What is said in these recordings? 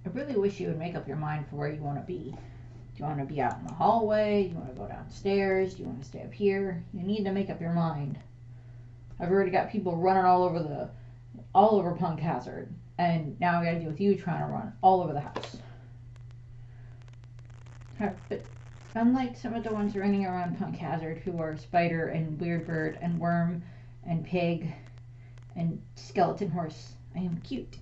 I really wish you would make up your mind for where you want to be. Do you want to be out in the hallway? Do you want to go downstairs? Do you want to stay up here? You need to make up your mind. I've already got people running all over Punk Hazard, and now I got to deal with you trying to run all over the house. But unlike some of the ones running around Punk Hazard who are Spider and Weirdbird and Worm and Pig and Skeleton Horse, I am cute.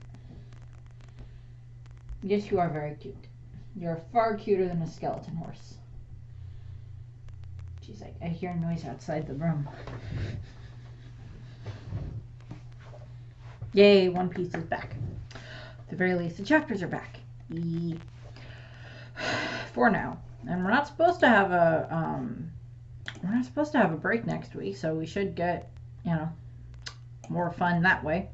Yes, you are very cute. You're far cuter than a skeleton horse. She's like, I hear noise outside the room. Yay, One Piece is back. At the very least, the chapters are back. For now. And we're not supposed to have a break next week, so we should get, more fun that way.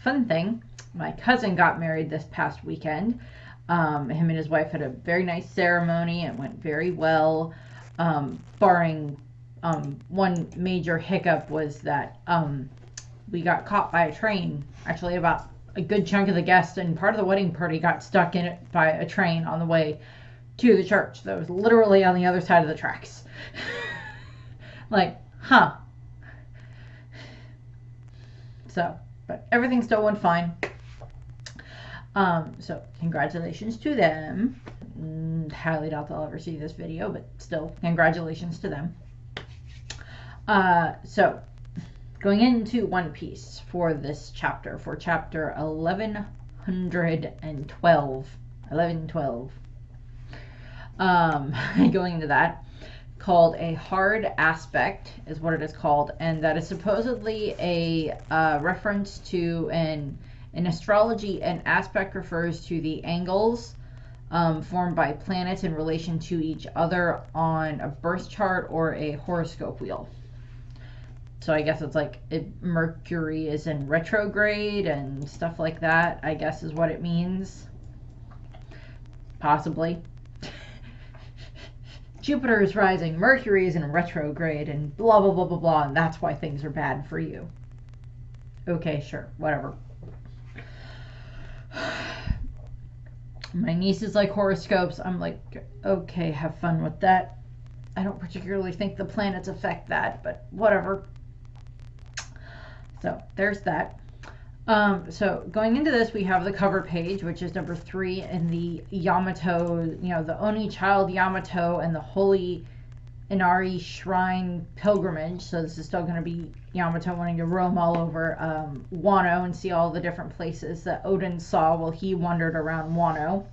Fun thing, my cousin got married this past weekend. Him and his wife had a very nice ceremony. It went very well, barring one major hiccup was that we got caught by a train. Actually, about a good chunk of the guests and part of the wedding party got stuck in it by a train on the way to the church that was literally on the other side of the tracks. Like, huh. So, but everything still went fine. So congratulations to them. Highly doubt they'll ever see this video, but still, congratulations to them. So going into One Piece for this chapter, for chapter 1112. 1112. Going into that, called A Hard Aspect is what it is called, and that is supposedly a reference to in astrology. An aspect refers to the angles formed by planets in relation to each other on a birth chart or a horoscope wheel. So I guess it's like Mercury is in retrograde and stuff like that, I guess is what it means. Possibly. Jupiter is rising, Mercury is in retrograde, and blah, blah, blah, blah, blah, and that's why things are bad for you. Okay, sure, whatever. My niece is like horoscopes. I'm like, okay, have fun with that. I don't particularly think the planets affect that, but whatever. So there's that. So going into this, we have the cover page, which is number 3 in the Yamato, the Oni child Yamato and the Holy Inari Shrine pilgrimage. So this is still going to be Yamato wanting to roam all over Wano and see all the different places that Oden saw while he wandered around Wano.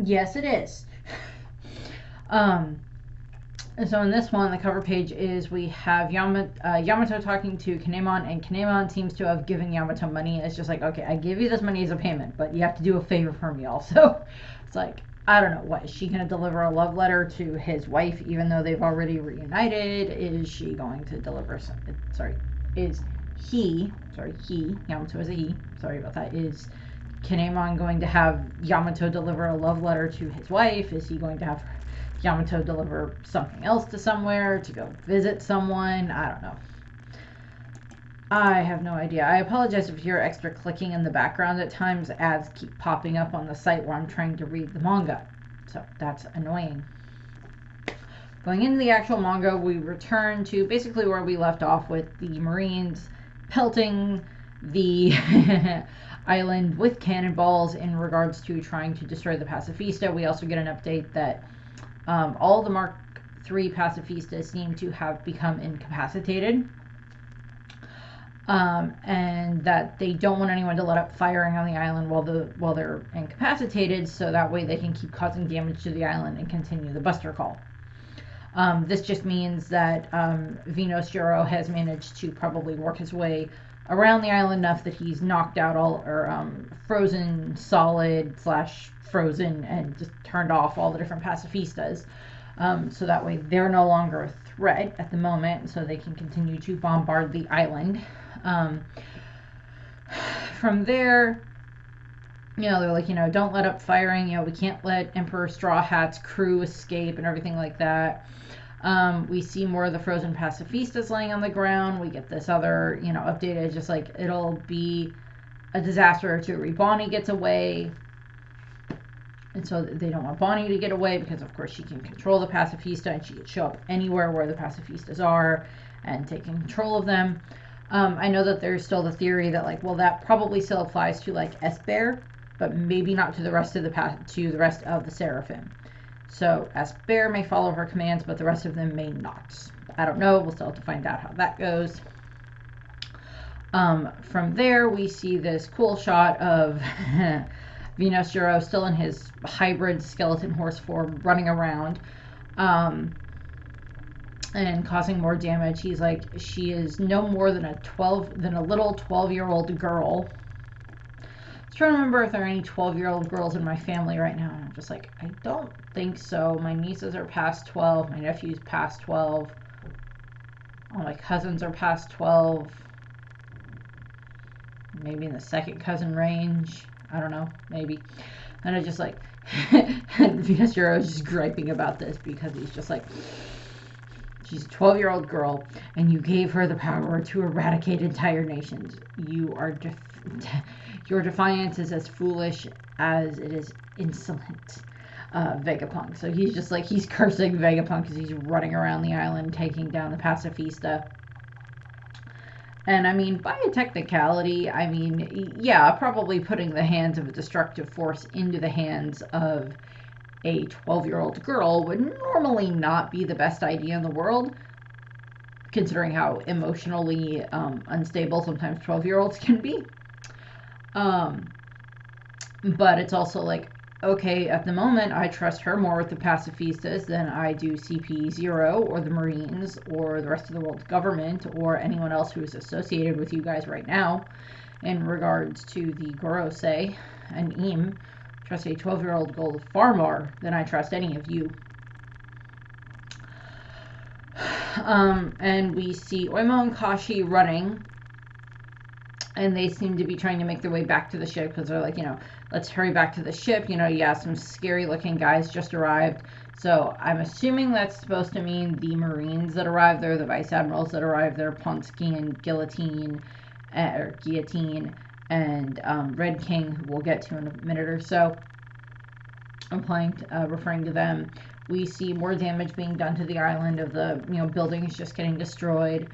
Yes, it is. So in this one, the cover page is we have Yamato talking to Kinemon, and Kinemon seems to have given Yamato money. It's just like, okay, I give you this money as a payment, but you have to do a favor for me also. It's like, I don't know, what, is she going to deliver a love letter to his wife even though they've already reunited? Is she going to deliver something? Yamato is a he, sorry about that, is Kinemon going to have Yamato deliver a love letter to his wife? Is he going to have Yamato deliver something else to somewhere, to go visit someone? I don't know. I have no idea. I apologize if you hear extra clicking in the background at times. Ads keep popping up on the site where I'm trying to read the manga. So that's annoying. Going into the actual manga, we return to basically where we left off with the Marines pelting the island with cannonballs in regards to trying to destroy the Pacifista. We also get an update that all the Mark III Pacifistas seem to have become incapacitated, and that they don't want anyone to let up firing on the island while they're incapacitated, so that way they can keep causing damage to the island and continue the Buster Call. This just means that Venus Jiro has managed to probably work his way around the island enough that he's knocked out frozen solid / frozen and just turned off all the different Pacifistas, so that way they're no longer a threat at the moment, so they can continue to bombard the island. From there, they're like, don't let up firing, we can't let Emperor Straw Hat's crew escape and everything like that. We see more of the frozen pacifistas laying on the ground. We get this other, updated, just like it'll be a disaster or two. Bonnie gets away, and so they don't want Bonnie to get away because, of course, she can control the pacifista and she can show up anywhere where the pacifistas are and take control of them. I know that there's still the theory that, like, well, that probably still applies to, like, Esper, but maybe not to the rest of the Seraphim. So Esper may follow her commands, but the rest of them may not. I don't know. We'll still have to find out how that goes. From there, we see this cool shot of Venus Juro still in his hybrid skeleton horse form, running around. And causing more damage. He's like, she is no more than a little 12-year-old girl. I was trying to remember if there are any 12-year-old girls in my family right now. And I'm just like, I don't think so. My nieces are past 12. My nephew's past 12. All my cousins are past 12. Maybe in the second cousin range. I don't know. Maybe. And I just like, Venus Juro is just griping about this because he's just like, she's a 12-year-old girl, and you gave her the power to eradicate entire nations. Your defiance is as foolish as it is insolent, Vegapunk. So he's just like, he's cursing Vegapunk as he's running around the island, taking down the pacifista. And I mean, by a technicality, I mean, yeah, probably putting the hands of a destructive force into the hands of a 12-year-old girl would normally not be the best idea in the world, considering how emotionally unstable sometimes 12-year-olds can be. But it's also like, okay, at the moment, I trust her more with the pacifistas than I do CP0 or the Marines or the rest of the world's government or anyone else who is associated with you guys right now in regards to the Gorosei and Im. Trust a 12-year-old girl far more than I trust any of you. And we see Oimo and Kashi running, and they seem to be trying to make their way back to the ship because they're like, let's hurry back to the ship. Yeah, some scary-looking guys just arrived. So I'm assuming that's supposed to mean the Marines that arrived there, the Vice Admirals that arrived there, Ponsky and Guillotine, and Red King, who we'll get to in a minute or so. I'm referring to them. We see more damage being done to the island of the, buildings just getting destroyed.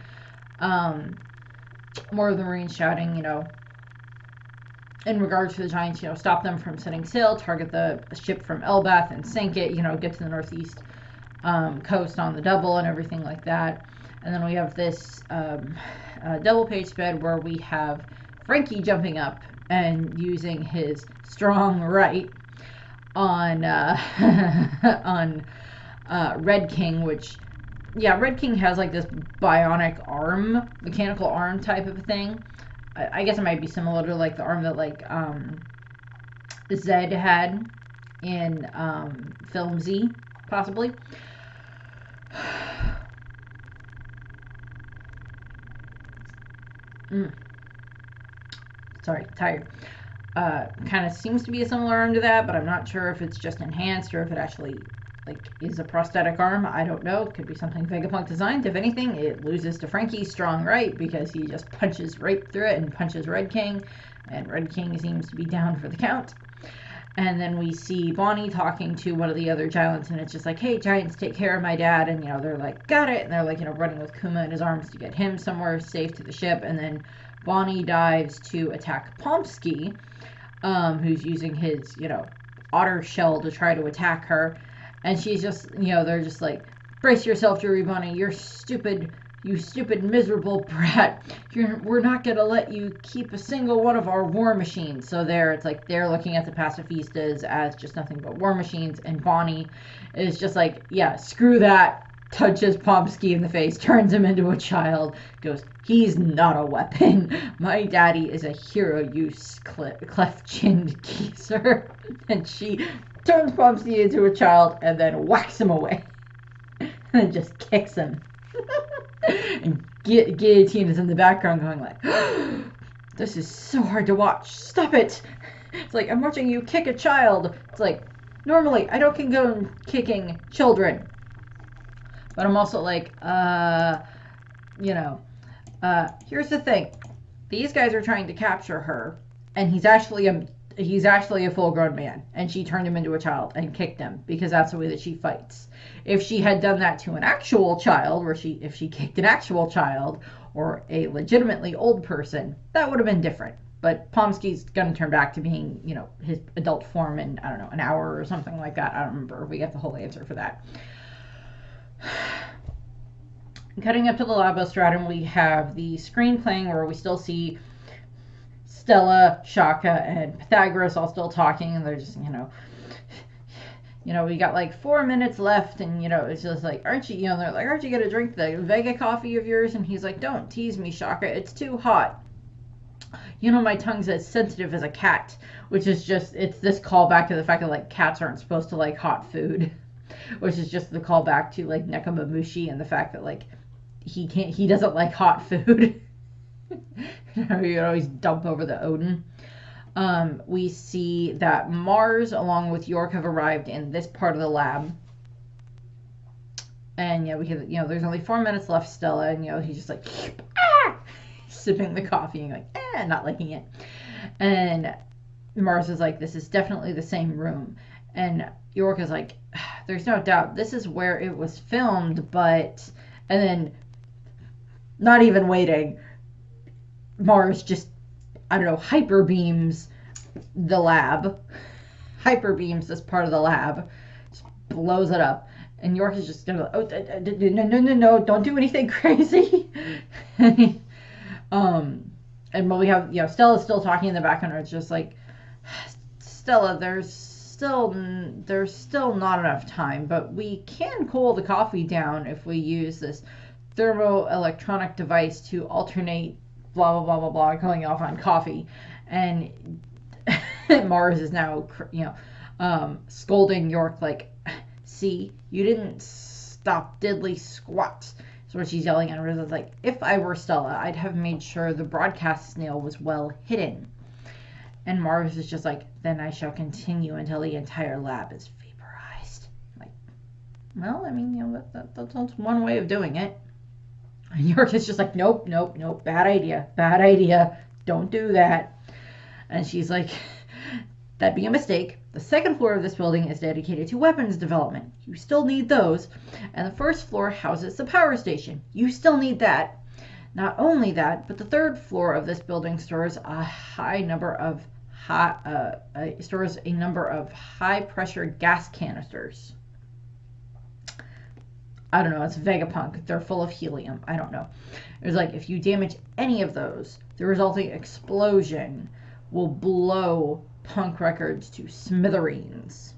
More of the Marines shouting, in regards to the Giants, stop them from setting sail, target the ship from Elbath and sink it, get to the northeast coast on the double and everything like that. And then we have this double page spread where we have Franky jumping up and using his strong right on Red King, which, yeah, Red King has like this bionic arm, mechanical arm type of thing. I guess it might be similar to like the arm that like Zed had in Film Z, possibly. Sorry, tired. Kind of seems to be a similar arm to that, but I'm not sure if it's just enhanced or if it actually like is a prosthetic arm. I don't know. It could be something Vegapunk designed. If anything, it loses to Franky's strong right because he just punches right through it and punches Red King, and Red King seems to be down for the count. And then we see Bonnie talking to one of the other giants, and it's just like, hey, giants, take care of my dad. And, they're like, got it. And they're like, running with Kuma in his arms to get him somewhere safe to the ship. And then Bonnie dives to attack Pomsky, who's using his, otter shell to try to attack her. And she's just, they're just like, brace yourself, Yuri Bonnie, you stupid, miserable brat. We're not going to let you keep a single one of our war machines. So it's like they're looking at the pacifistas as just nothing but war machines. And Bonnie is just like, yeah, screw that. Touches Pomsky in the face, turns him into a child, goes, he's not a weapon. My daddy is a hero, you cleft-chinned geezer. And she turns Pomsky into a child and then whacks him away. And just kicks him. And Guillotine is in the background going like, this is so hard to watch. Stop it. It's like, I'm watching you kick a child. It's like, normally, I don't condone kicking children. But I'm also like, here's the thing. These guys are trying to capture her, and he's actually a full-grown man, and she turned him into a child and kicked him because that's the way that she fights. If she had done that to an actual child, if she kicked an actual child or a legitimately old person, that would have been different. But Pomsky's gonna turn back to being, his adult form in, I don't know, an hour or something like that. I don't remember. We got the whole answer for that. Cutting up to the Labostratum, we have the screen playing where we still see Stella, Shaka, and Pythagoras all still talking, and they're just, we got like 4 minutes left, and it's just like, aren't you, they're like, aren't you gonna drink the Vega coffee of yours? And he's like, don't tease me, Shaka, it's too hot. My tongue's as sensitive as a cat, which is just, it's this callback to the fact that like cats aren't supposed to like hot food, which is just the callback to like Nekomamushi and the fact that like he doesn't like hot food. You always dump over the Odin. We see that Mars along with York have arrived in this part of the lab. And we have, there's only 4 minutes left, Stella, and he's just like, ah! Sipping the coffee and like, not liking it. And Mars is like, this is definitely the same room. And York is like, there's no doubt this is where it was filmed, but, and then not even waiting, Mars just, I don't know, hyper beams the lab, hyper beams this part of the lab, just blows it up. And York is just gonna, no, don't do anything crazy. And when we have, Stella's still talking in the background, it's just like, Stella, there's still not enough time, but we can cool the coffee down if we use this thermoelectronic device to alternate blah blah blah blah blah going off on coffee. And Mars is now scolding York like, see, you didn't stop diddly squat. So what she's yelling at her is like, if I were Stella, I'd have made sure the broadcast snail was well hidden. And Mars is just like, then I shall continue until the entire lab is vaporized. Like, well, I mean, that's one way of doing it. And York is just like, nope, bad idea, don't do that. And she's like, that'd be a mistake. The second floor of this building is dedicated to weapons development. You still need those. And the first floor houses the power station. You still need that. Not only that, but the third floor of this building stores a number of high pressure gas canisters. I don't know, it's Vegapunk. They're full of helium. I don't know. It was like, if you damage any of those, the resulting explosion will blow Punk Records to smithereens.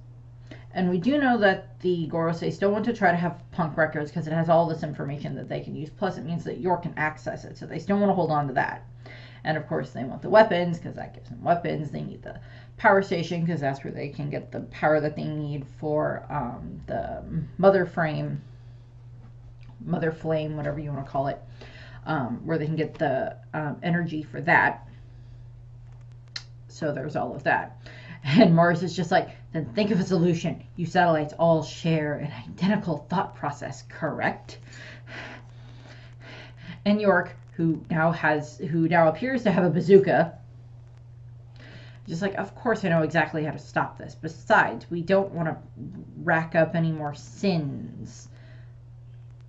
And we do know that the Gorosei still want to try to have Punk Records because it has all this information that they can use. Plus, it means that York can access it. So they still want to hold on to that. And of course, they want the weapons because that gives them weapons. They need the power station because that's where they can get the power that they need for the mother flame, whatever you want to call it, where they can get the energy for that. So there's all of that. And Mars is just like, then think of a solution. You satellites all share an identical thought process, correct? And York, who now appears to have a bazooka, just like, of course I know exactly how to stop this. Besides, we don't want to rack up any more sins.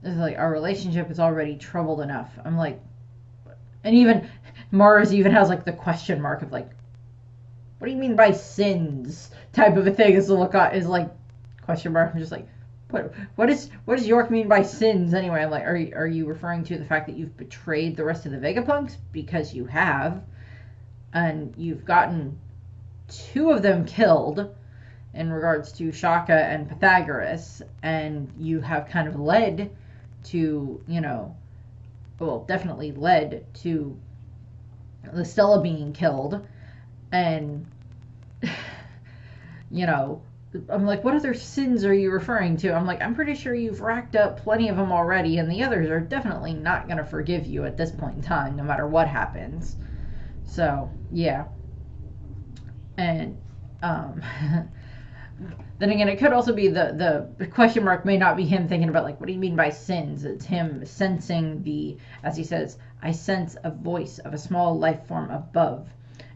It's like, our relationship is already troubled enough. I'm like, and even Mars even has like the question mark of like, what do you mean by sins? Type of a thing is like question mark. I'm just like, what does York mean by sins anyway? I'm like, are you referring to the fact that you've betrayed the rest of the Vegapunks? Because you have, and you've gotten 2 of them killed in regards to Shaka and Pythagoras, and you have kind of led to, definitely led to the Stella being killed. And, I'm like, what other sins are you referring to? I'm like, I'm pretty sure you've racked up plenty of them already, and the others are definitely not going to forgive you at this point in time, no matter what happens. So, yeah. And, then again, it could also be the question mark may not be him thinking about, like, what do you mean by sins? It's him sensing as he says, I sense a voice of a small life form above.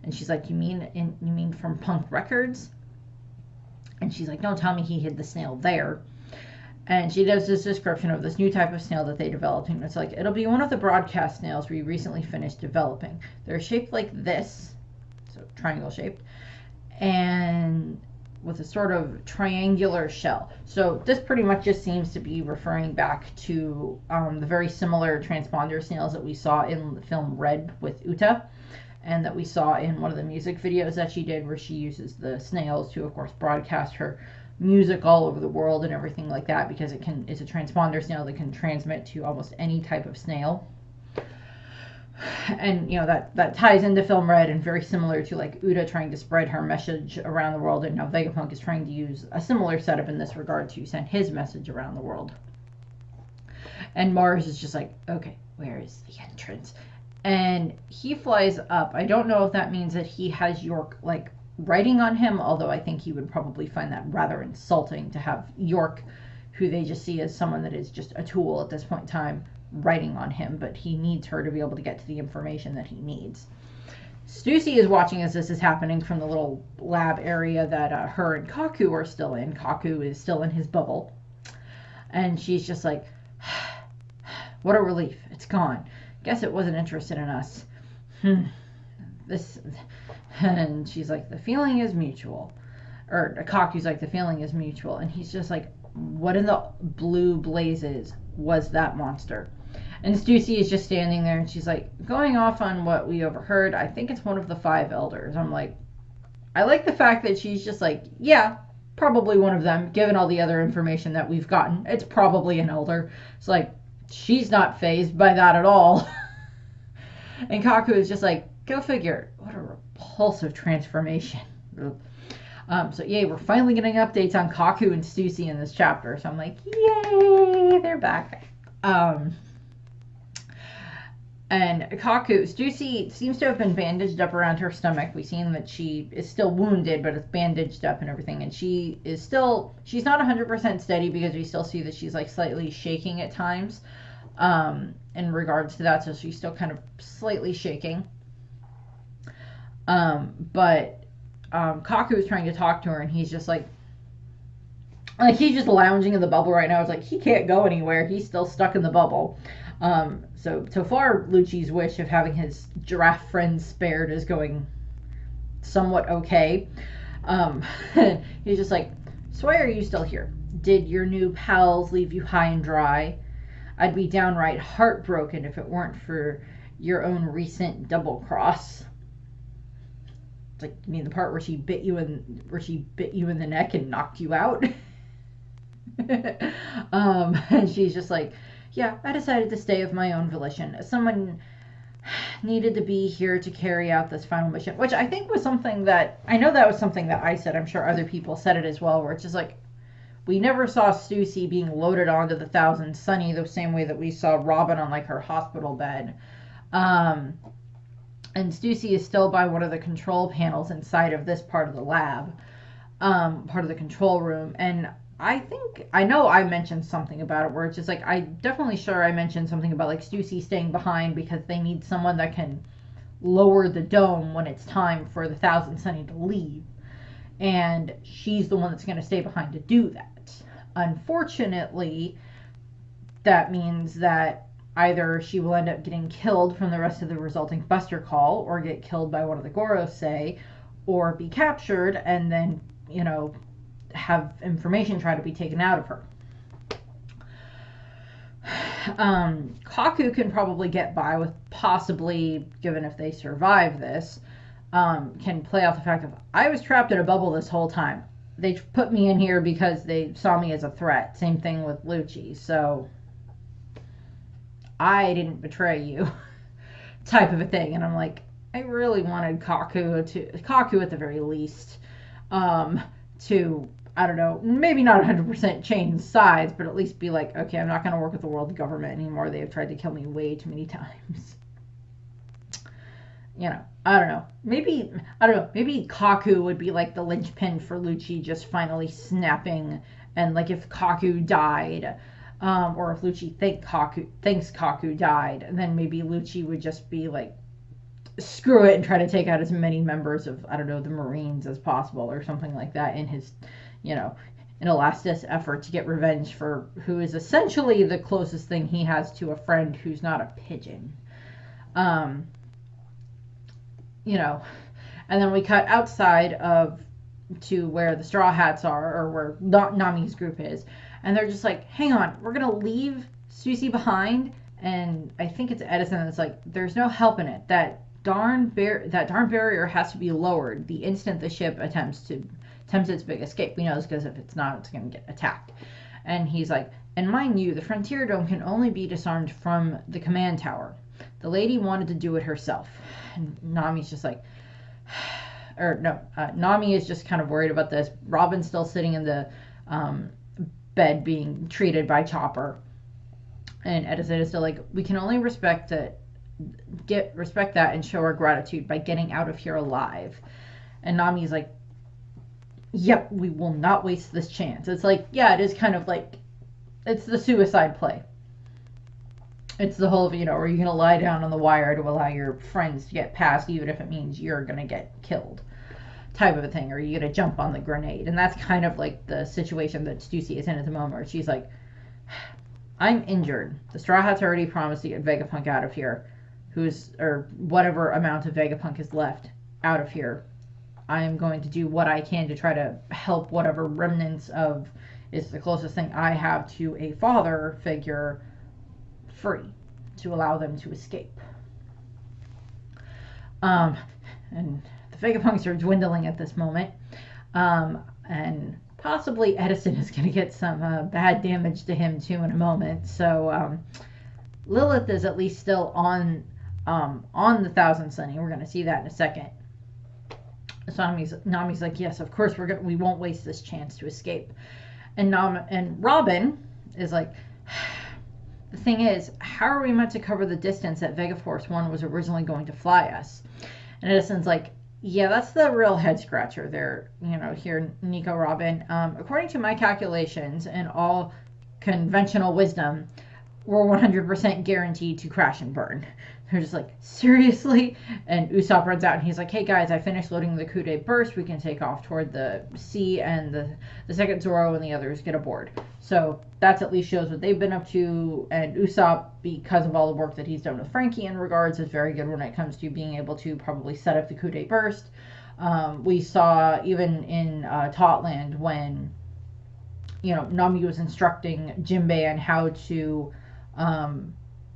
And she's like, you mean from Punk Records? And she's like, don't tell me he hid the snail there. And she does this description of this new type of snail that they developed. And it's like, it'll be one of the broadcast snails we recently finished developing. They're shaped like this, so triangle shaped, and with a sort of triangular shell. So this pretty much just seems to be referring back to the very similar transponder snails that we saw in the film Red with Uta, and that we saw in one of the music videos that she did, where she uses the snails to, of course, broadcast her music all over the world and everything like that, because it's a transponder snail that can transmit to almost any type of snail. And that ties into film Red, and very similar to like Uta trying to spread her message around the world, and now Vegapunk is trying to use a similar setup in this regard to send his message around the world. And Mars is just like, okay, where is the entrance? And he flies up. I don't know if that means that he has York like writing on him, although I think he would probably find that rather insulting to have York, who they just see as someone that is just a tool at this point in time, writing on him. But he needs her to be able to get to the information that he needs. Stussy is watching as this is happening from the little lab area that her and Kaku are still in. Kaku is still in his bubble, and she's just like, what a relief, it's gone. Guess it wasn't interested in us. And she's like, the feeling is mutual. Or Kaku's like, the feeling is mutual. And he's just like, what in the blue blazes was that monster? And Stussy is just standing there, and she's like, going off on what we overheard, I think it's one of the 5 elders. I'm like, I like the fact that she's just like, yeah, probably one of them, given all the other information that we've gotten. It's probably an elder. It's like, she's not fazed by that at all. And Kaku is just like, go figure. What a repulsive transformation. So yay, we're finally getting updates on Kaku and Stussy in this chapter. So I'm like, yay, they're back. And Stussy seems to have been bandaged up around her stomach. We've seen that she is still wounded, but it's bandaged up and everything. And she's not 100% steady, because we still see that she's like slightly shaking at times in regards to that. So she's still kind of slightly shaking. But Kaku is trying to talk to her, and he's just like he's just lounging in the bubble right now. It's like he can't go anywhere. He's still stuck in the bubble. So far, Lucci's wish of having his giraffe friends spared is going somewhat okay. He's just like, so why are you still here? Did your new pals leave you high and dry? I'd be downright heartbroken if it weren't for your own recent double cross. It's like, you mean the part where she bit you in the neck and knocked you out? And she's just like, yeah, I decided to stay of my own volition. Someone needed to be here to carry out this final mission, which I think was something that, I know that was something that I said, I'm sure other people said it as well, where it's just like, we never saw Stussy being loaded onto the Thousand Sunny the same way that we saw Robin on like her hospital bed. And Stussy is still by one of the control panels inside of this part of the lab, part of the control room. And I know I mentioned something about it where it's just like, I definitely sure I mentioned something about like Stussy staying behind because they need someone that can lower the dome when it's time for the Thousand Sunny to leave. And she's the one that's going to stay behind to do that. Unfortunately, that means that either she will end up getting killed from the rest of the resulting Buster Call, or get killed by one of the Gorosei, or be captured and then, have information try to be taken out of her. Kaku can probably get by with, possibly, given if they survive this, can play off the fact of, I was trapped in a bubble this whole time. They put me in here because they saw me as a threat. Same thing with Lucci. So I didn't betray you, type of a thing. And I'm like, I really wanted Kaku at the very least, to, I don't know, maybe not 100% change sides, but at least be like, okay, I'm not going to work with the world government anymore. They have tried to kill me way too many times. I don't know. Maybe, I don't know. Maybe Kaku would be like the linchpin for Lucci just finally snapping. And like if Kaku died, or if Lucci thinks Kaku died, then maybe Lucci would just be like, screw it and try to take out as many members of, I don't know, the Marines as possible or something like that in his, in a last-ditch effort to get revenge for who is essentially the closest thing he has to a friend who's not a pigeon. And then we cut outside to where the Straw Hats are, or where Nami's group is, and they're just like, hang on, we're gonna leave Susie behind. And I think it's Edison that's like, there's no help in it. That darn barrier has to be lowered the instant the ship attempts its big escape. We know this because if it's not, it's going to get attacked. And he's like, and mind you, the Frontier Dome can only be disarmed from the command tower. The lady wanted to do it herself. And Nami's just like, Nami is just kind of worried about this. Robin's still sitting in the bed being treated by Chopper. And Edison is still like, we can only respect that and show our gratitude by getting out of here alive. And Nami's like, yep, we will not waste this chance. It's like, yeah, it is kind of like, it's the suicide play. It's the whole, are you going to lie down on the wire to allow your friends to get past, even if it means you're going to get killed, type of a thing. Or are you going to jump on the grenade? And that's kind of like the situation that Stussy is in at the moment, where she's like, I'm injured. The Straw Hats already promised to get Vegapunk out of here. Or whatever amount of Vegapunk is left out of here. I am going to do what I can to try to help whatever remnants of is the closest thing I have to a father figure free, to allow them to escape. And the Vegapunks are dwindling at this moment. And possibly Edison is going to get some bad damage to him too in a moment. So Lilith is at least still on the Thousand Sunny. We're going to see that in a second. So Nami's like, yes, of course we won't waste this chance to escape. And Robin is like, the thing is, how are we meant to cover the distance that Vegaforce 1 was originally going to fly us? And Edison's like, yeah, that's the real head scratcher there, here, Nico Robin. According to my calculations and all conventional wisdom, we're 100% guaranteed to crash and burn. They're just like, seriously? And Usopp runs out and he's like, hey guys, I finished loading the coup de burst. We can take off toward the sea, and the second Zoro and the others get aboard. So that's at least shows what they've been up to. And Usopp, because of all the work that he's done with Frankie in regards, is very good when it comes to being able to probably set up the coup de burst. We saw even in Totland when, Nami was instructing Jinbei on how to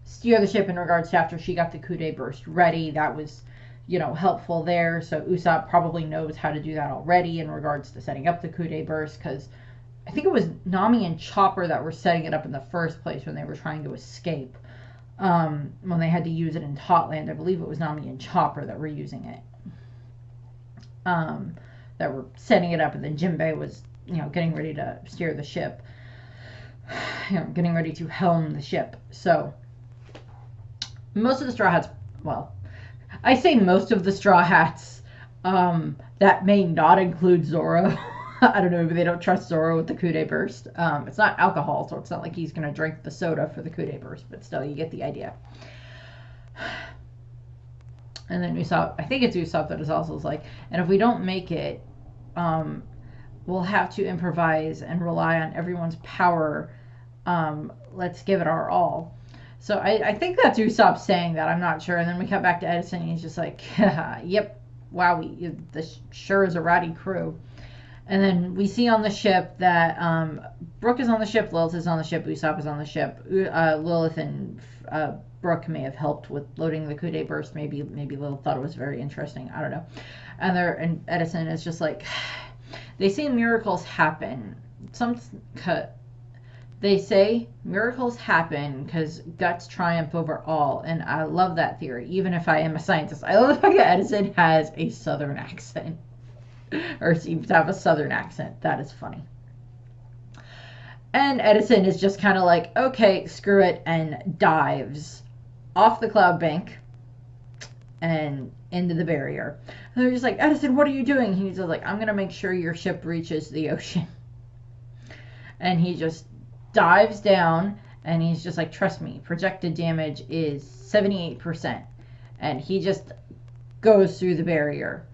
steer the ship in regards to after she got the coup de burst ready. That was, helpful there. So Usopp probably knows how to do that already in regards to setting up the coup de burst, because I think it was Nami and Chopper that were setting it up in the first place when they were trying to escape. When they had to use it in Totland, I believe it was Nami and Chopper that were using it. That were setting it up, and then Jinbei was, getting ready to steer the ship. Getting ready to helm the ship. So most of the Straw Hats, well, I say most of the Straw Hats, that may not include Zoro. I don't know, maybe they don't trust Zoro with the coup de burst. It's not alcohol, so it's not like he's going to drink the soda for the coup de burst, but still, you get the idea. And then Usopp, I think it's Usopp that is also like, and if we don't make it, we'll have to improvise and rely on everyone's power. Let's give it our all. So I think that's Usopp saying that. I'm not sure. And then we cut back to Edison, and he's just like, yep, wow, this sure is a rowdy crew. And then we see on the ship that Brook is on the ship, Lilith is on the ship, Usopp is on the ship. Lilith and Brook may have helped with loading the coup de burst. Maybe Lilith thought it was very interesting. I don't know. And Edison is just like, they say miracles happen. They say miracles happen because guts triumph over all, and I love that theory. Even if I am a scientist, I love the fact that Edison has a southern accent, or seems to have a southern accent. That is funny. And Edison is just kind of like, okay, screw it, and dives off the cloud bank. And into the barrier. And they're just like, Edison, what are you doing? He's just like, I'm going to make sure your ship reaches the ocean. And he just dives down, and he's just like, trust me, projected damage is 78%. And he just goes through the barrier.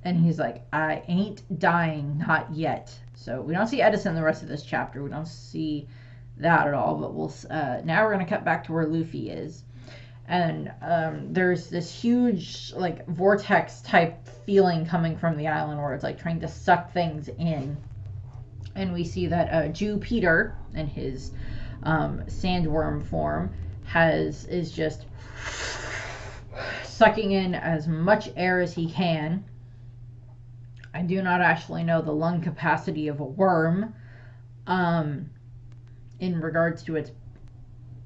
And he's like, I ain't dying, not yet. So we don't see Edison the rest of this chapter. We don't see that at all. But we'll now we're going to cut back to where Luffy is. And there's this huge, like, vortex type feeling coming from the island where it's like trying to suck things in. And we see that Jupiter in his sandworm form is just sucking in as much air as he can. I do not actually know the lung capacity of a worm in regards to its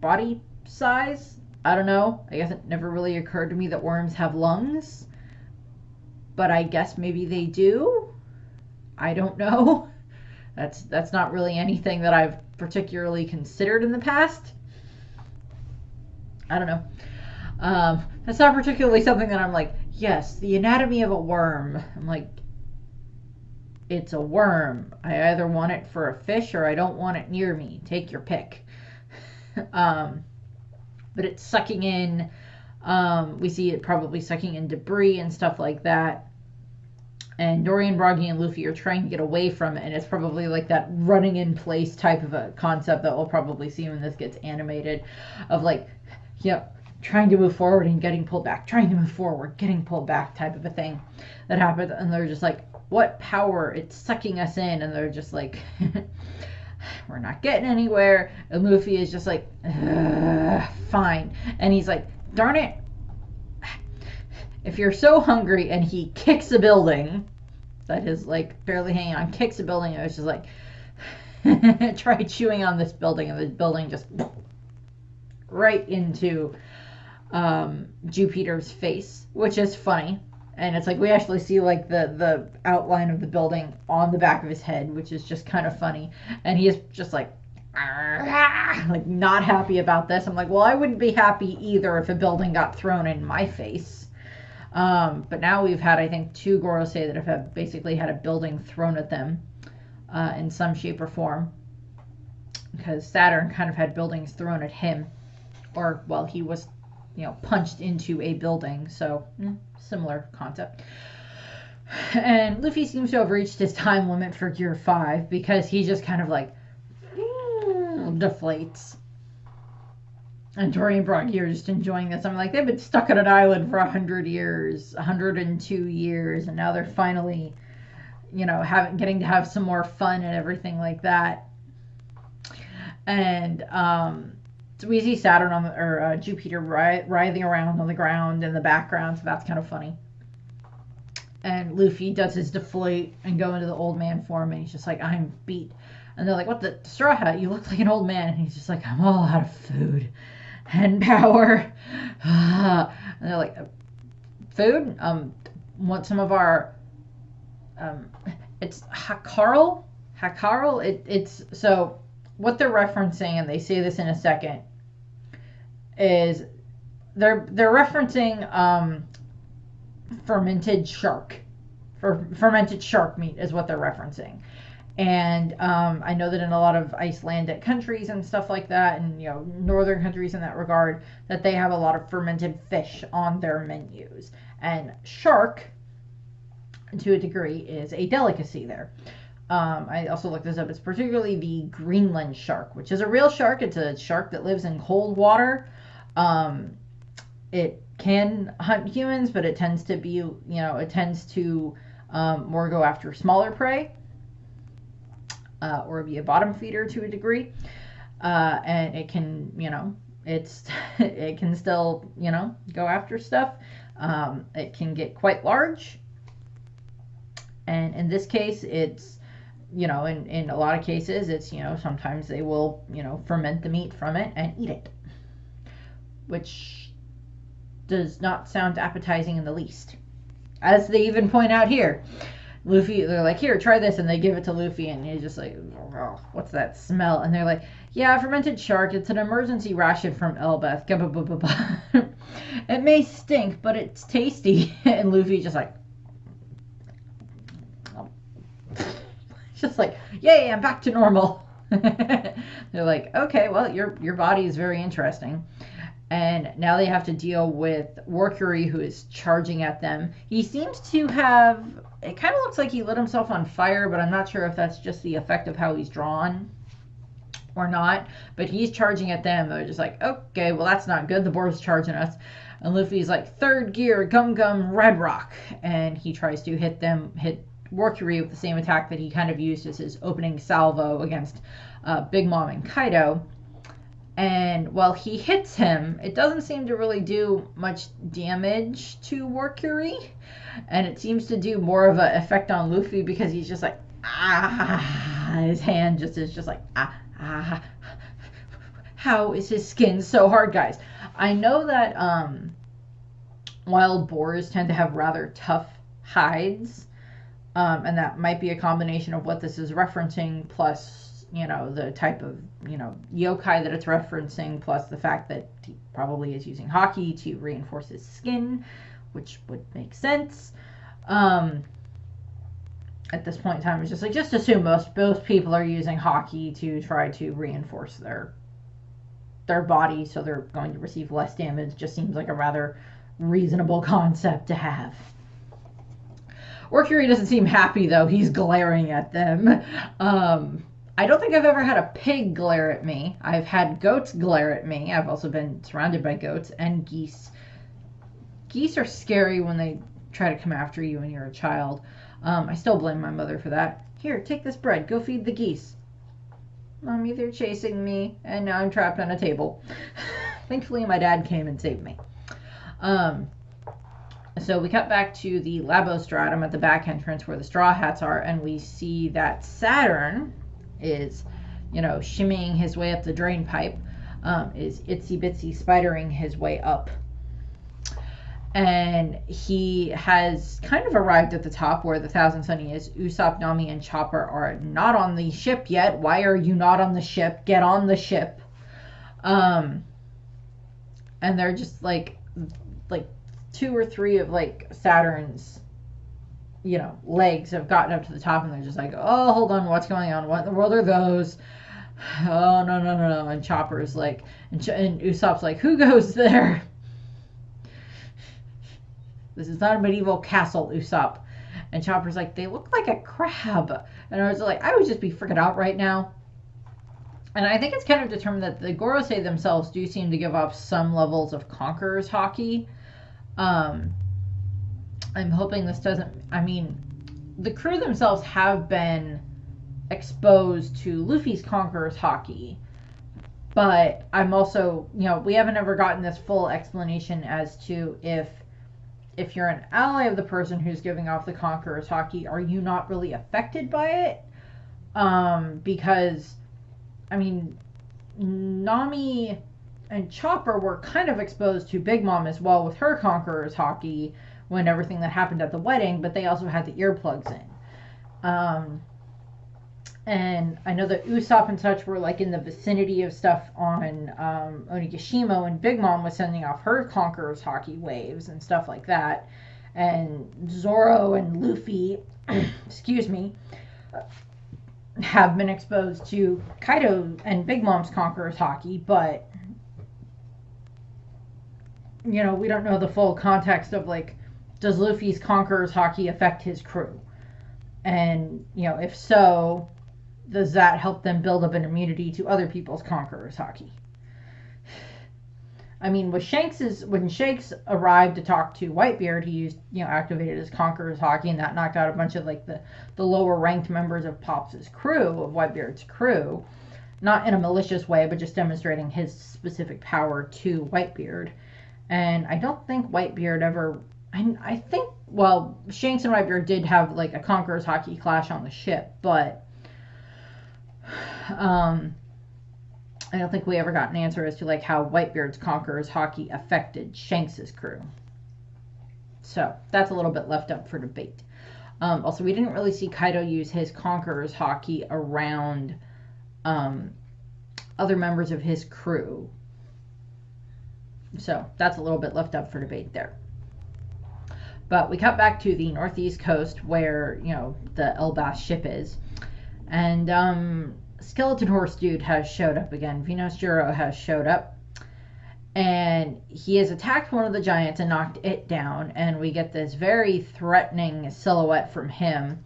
body size. I don't know. I guess it never really occurred to me that worms have lungs. But I guess maybe they do. I don't know. That's not really anything that I've particularly considered in the past. I don't know. That's not particularly something that I'm like, yes, the anatomy of a worm. I'm like, it's a worm. I either want it for a fish or I don't want it near me. Take your pick. But it's sucking in, we see it probably sucking in debris and stuff like that. And Dorian, Broggy, and Luffy are trying to get away from it, and it's probably like that running in place type of a concept that we'll probably see when this gets animated, of like, yep, trying to move forward and getting pulled back, trying to move forward, getting pulled back type of a thing that happens. And they're just like, what power? It's sucking us in. And they're just like, we're not getting anywhere. And Luffy is just like, fine. And he's like, darn it. If you're so hungry, and he kicks a building that is like barely hanging on, kicks a building, and it's just like, try chewing on this building, and the building just right into Jupiter's face, which is funny. And it's like we actually see like the outline of the building on the back of his head, which is just kind of funny. And he is just like not happy about this. I'm like, well, I wouldn't be happy either if a building got thrown in my face. But now we've had, I think, 2 Gorosei that have basically had a building thrown at them in some shape or form. Because Saturn kind of had buildings thrown at him. Or, well, he was, punched into a building. So, similar concept. And Luffy seems to have reached his time limit for Gear 5 because he just kind of like deflates. And Tori and Broggy are just enjoying this. I'm like, they've been stuck on an island for 100 years, 102 years, and now they're finally, getting to have some more fun and everything like that. And so we see Saturn or Jupiter writhing around on the ground in the background, so that's kind of funny. And Luffy does his deflate and go into the old man form, and he's just like, I'm beat. And they're like, what the Straw Hat? You look like an old man. And he's just like, I'm all out of food and power. And they're like, food? Want some of our, it's Hakarl? It's, so what they're referencing, and they say this in a second, is they're referencing, fermented shark. Fermented shark meat is what they're referencing. And I know that in a lot of Icelandic countries and stuff like that, and northern countries in that regard, that they have a lot of fermented fish on their menus. And shark, to a degree, is a delicacy there. I also looked this up. It's particularly the Greenland shark, which is a real shark. It's a shark that lives in cold water. It can hunt humans, but it tends to be, more go after smaller prey. Or be a bottom feeder to a degree. And it can, it can still, go after stuff. It can get quite large. And in this case, it's, in a lot of cases, it's, sometimes they will, ferment the meat from it and eat it. Which does not sound appetizing in the least. As they even point out here. Luffy, they're like, here, try this, and they give it to Luffy, and he's just like, oh, what's that smell? And they're like, yeah, fermented shark, it's an emergency ration from Elbeth. It may stink, but it's tasty. And Luffy just like, just like, yay, I'm back to normal. They're like, okay, well, your body is very interesting. And now they have to deal with Workery, who is charging at them. He seems to have, it kind of looks like he lit himself on fire, but I'm not sure if that's just the effect of how he's drawn or not. But he's charging at them. They're just like, okay, well, that's not good. The board's charging us. And Luffy's like, third gear, Gum Gum, Red Rock. And he tries to hit Workery with the same attack that he kind of used as his opening salvo against Big Mom and Kaido. And while he hits him, it doesn't seem to really do much damage to Workery. And it seems to do more of an effect on Luffy because he's just like, ah. His hand is just like, ah. How is his skin so hard, guys? I know that wild boars tend to have rather tough hides. And that might be a combination of what this is referencing, plus the type of, yokai that it's referencing, plus the fact that he probably is using Haki to reinforce his skin, which would make sense. At this point in time, it's just like, just assume most people are using Haki to try to reinforce their body, so they're going to receive less damage. Just seems like a rather reasonable concept to have. Workery doesn't seem happy, though. He's glaring at them. I don't think I've ever had a pig glare at me. I've had goats glare at me. I've also been surrounded by goats and geese. Geese are scary when they try to come after you when you're a child. I still blame my mother for that. Here, take this bread. Go feed the geese. Mommy, they're chasing me, and now I'm trapped on a table. Thankfully, my dad came and saved me. So we cut back to the Labostratum at the back entrance where the Straw Hats are, and we see that Saturn is, shimmying his way up the drain pipe, is itsy bitsy spidering his way up. And he has kind of arrived at the top where the Thousand Sunny is. Usopp, Nami, and Chopper are not on the ship yet. Why are you not on the ship? Get on the ship. And they're just like 2 or 3 of Saturn's legs have gotten up to the top, and they're just like, oh, hold on, what's going on? What in the world are those? Oh, no. And Chopper's like, and Usopp's like, who goes there? This is not a medieval castle, Usopp. And Chopper's like, they look like a crab. And I was like, I would just be freaking out right now. And I think it's kind of determined that the Gorosei themselves do seem to give off some levels of Conqueror's Haki. I'm hoping this doesn't, the crew themselves have been exposed to Luffy's Conqueror's Haki, but I'm also, we haven't ever gotten this full explanation as to if you're an ally of the person who's giving off the Conqueror's Haki, are you not really affected by it? Because, Nami and Chopper were kind of exposed to Big Mom as well with her Conqueror's Haki when everything that happened at the wedding, but they also had the earplugs in. And I know that Usopp and such were in the vicinity of stuff on Onigashima, and Big Mom was sending off her Conqueror's Haki waves and stuff like that. And Zoro and Luffy, excuse me, have been exposed to Kaido and Big Mom's Conqueror's Haki, but we don't know the full context of does Luffy's Conqueror's Haki affect his crew? And, if so, does that help them build up an immunity to other people's Conqueror's Haki? When Shanks arrived to talk to Whitebeard, he used, activated his Conqueror's Haki, and that knocked out a bunch of the lower ranked members of Pops' crew, of Whitebeard's crew. Not in a malicious way, but just demonstrating his specific power to Whitebeard. And I don't think Whitebeard ever, I think, Shanks and Whitebeard did have a Conqueror's Haki clash on the ship, but I don't think we ever got an answer as to how Whitebeard's Conqueror's Haki affected Shanks's crew. So that's a little bit left up for debate. Also, we didn't really see Kaido use his Conqueror's Haki around other members of his crew. So that's a little bit left up for debate there. But we cut back to the northeast coast where, the Elbas ship is. And Skeleton Horse Dude has showed up again. Venos Juro has showed up. And he has attacked one of the giants and knocked it down. And we get this very threatening silhouette from him.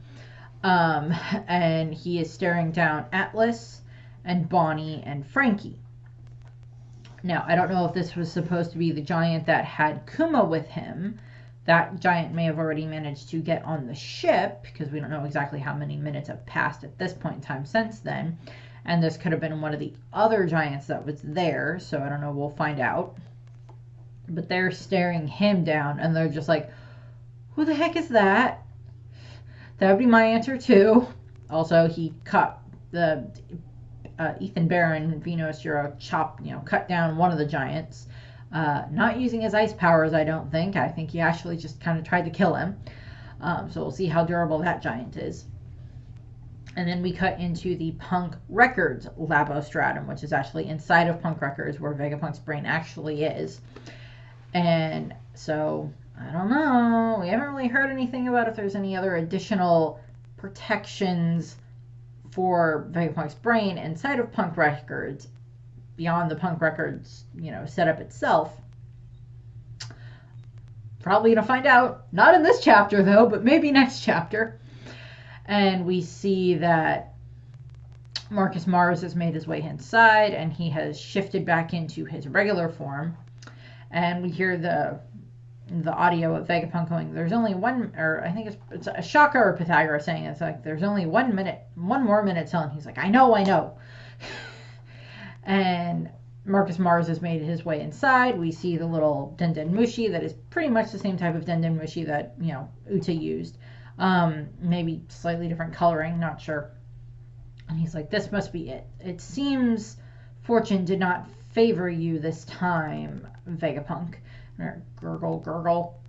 And he is staring down Atlas and Bonnie and Frankie. Now, I don't know if this was supposed to be the giant that had Kuma with him. That giant may have already managed to get on the ship, because we don't know exactly how many minutes have passed at this point in time since then. And this could have been one of the other giants that was there, so I don't know, we'll find out. But they're staring him down, and they're just like, who the heck is that? That would be my answer too. Also, he cut the Ethan Barron, Venos Juro, cut down one of the giants. Not using his ice powers, I don't think. I think he actually just kind of tried to kill him. So we'll see how durable that giant is. And then we cut into the Punk Records Labostratum, which is actually inside of Punk Records, where Vegapunk's brain actually is. And so, I don't know. We haven't really heard anything about if there's any other additional protections for Vegapunk's brain inside of Punk Records beyond the Punk Records, setup itself. Probably gonna find out. Not in this chapter though, but maybe next chapter. And we see that Marcus Mars has made his way inside, and he has shifted back into his regular form. And we hear the audio of Vegapunk going, there's only one, or I think it's a Shaka or Pythagoras saying, it's like, there's only 1 minute, one more minute till, and he's like, I know. And Marcus Mars has made his way inside. We see the little Denden Mushi that is pretty much the same type of Denden Mushi that, Uta used. Maybe slightly different coloring, not sure. And he's like, this must be it. It seems fortune did not favor you this time, Vegapunk. Gurgle, gurgle.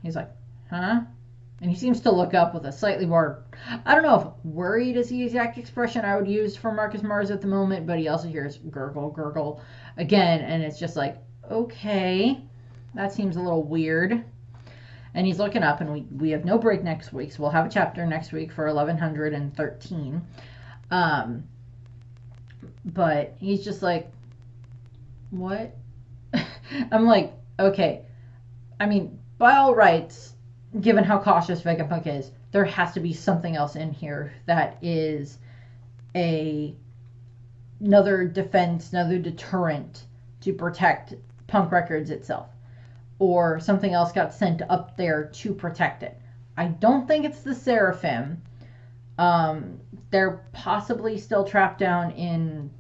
He's like, huh? And he seems to look up with a slightly more, I don't know if worried is the exact expression I would use for Marcus Mars at the moment, but he also hears gurgle, gurgle again, and it's just like, okay, that seems a little weird. And he's looking up, and we have no break next week, so we'll have a chapter next week for 1113. But he's just like, what? I'm like, okay, I mean, by all rights, given how cautious Vegapunk is, there has to be something else in here that is another defense, another deterrent to protect Punk Records itself. Or something else got sent up there to protect it. I don't think it's the Seraphim. They're possibly still trapped down in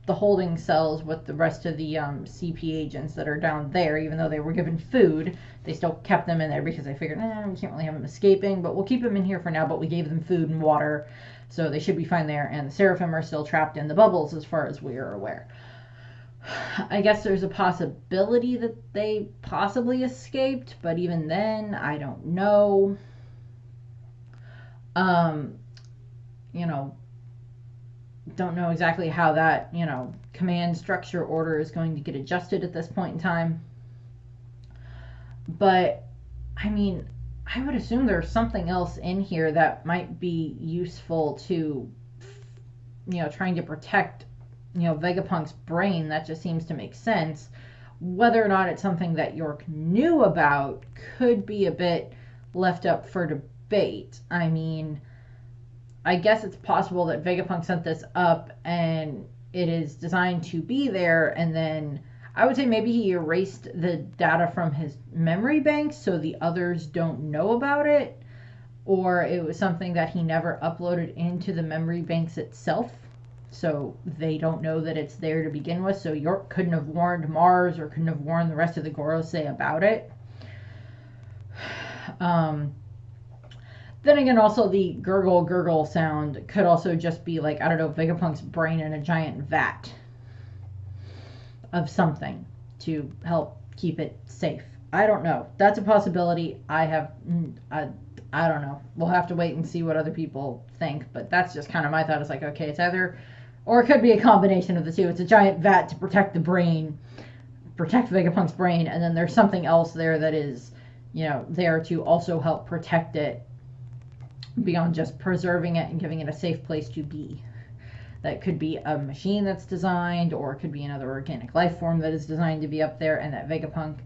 the holding cells with the rest of the CP agents that are down there. Even though they were given food, they still kept them in there because they figured, we can't really have them escaping, but we'll keep them in here for now. But we gave them food and water, so they should be fine there. And the Seraphim are still trapped in the bubbles as far as we are aware. I guess there's a possibility that they possibly escaped, but even then, I don't know. Don't know exactly how that, command structure order is going to get adjusted at this point in time. But, I mean, I would assume there's something else in here that might be useful to, trying to protect, Vegapunk's brain. That just seems to make sense. Whether or not it's something that York knew about could be a bit left up for debate. I mean, I guess it's possible that Vegapunk sent this up and it is designed to be there, and then I would say maybe he erased the data from his memory banks so the others don't know about it, or it was something that he never uploaded into the memory banks itself, so they don't know that it's there to begin with, so York couldn't have warned Mars or couldn't have warned the rest of the Gorosei about it. Then again, also the gurgle gurgle sound could also just be like, I don't know, Vegapunk's brain in a giant vat of something to help keep it safe. I don't know. That's a possibility. I don't know. We'll have to wait and see what other people think, but that's just kind of my thought. It's like, okay, it's either, or it could be a combination of the two. It's a giant vat to protect the brain, protect Vegapunk's brain, and then there's something else there that is, you know, there to also help protect it beyond just preserving it and giving it a safe place to be. That could be a machine that's designed, or it could be another organic life form that is designed to be up there, and that Vegapunk,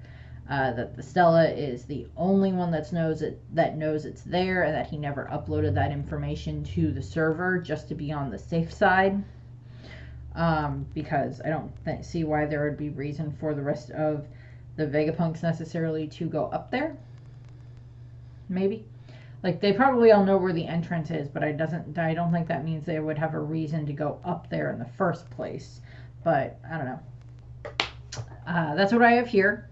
that the Stella is the only one that knows it's there, and that he never uploaded that information to the server just to be on the safe side. Because I don't see why there would be reason for the rest of the Vegapunks necessarily to go up there. Maybe. Like, they probably all know where the entrance is, but I don't think that means they would have a reason to go up there in the first place. But, I don't know. That's what I have here.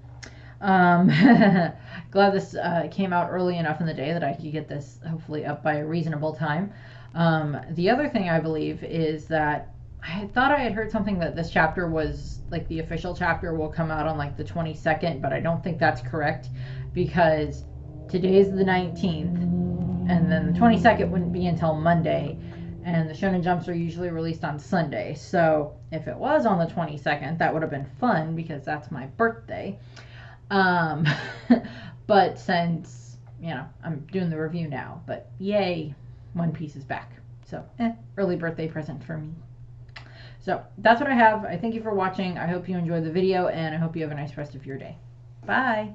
Glad this came out early enough in the day that I could get this hopefully up by a reasonable time. The other thing I believe is that I thought I had heard something that this chapter was, like, the official chapter will come out on, like, the 22nd, but I don't think that's correct, because today's the 19th, and then the 22nd wouldn't be until Monday, and the Shonen Jumps are usually released on Sunday. So if it was on the 22nd, that would have been fun, because that's my birthday. But since, you know, I'm doing the review now, but yay, One Piece is back. So, early birthday present for me. So that's what I have. I thank you for watching. I hope you enjoyed the video, and I hope you have a nice rest of your day. Bye.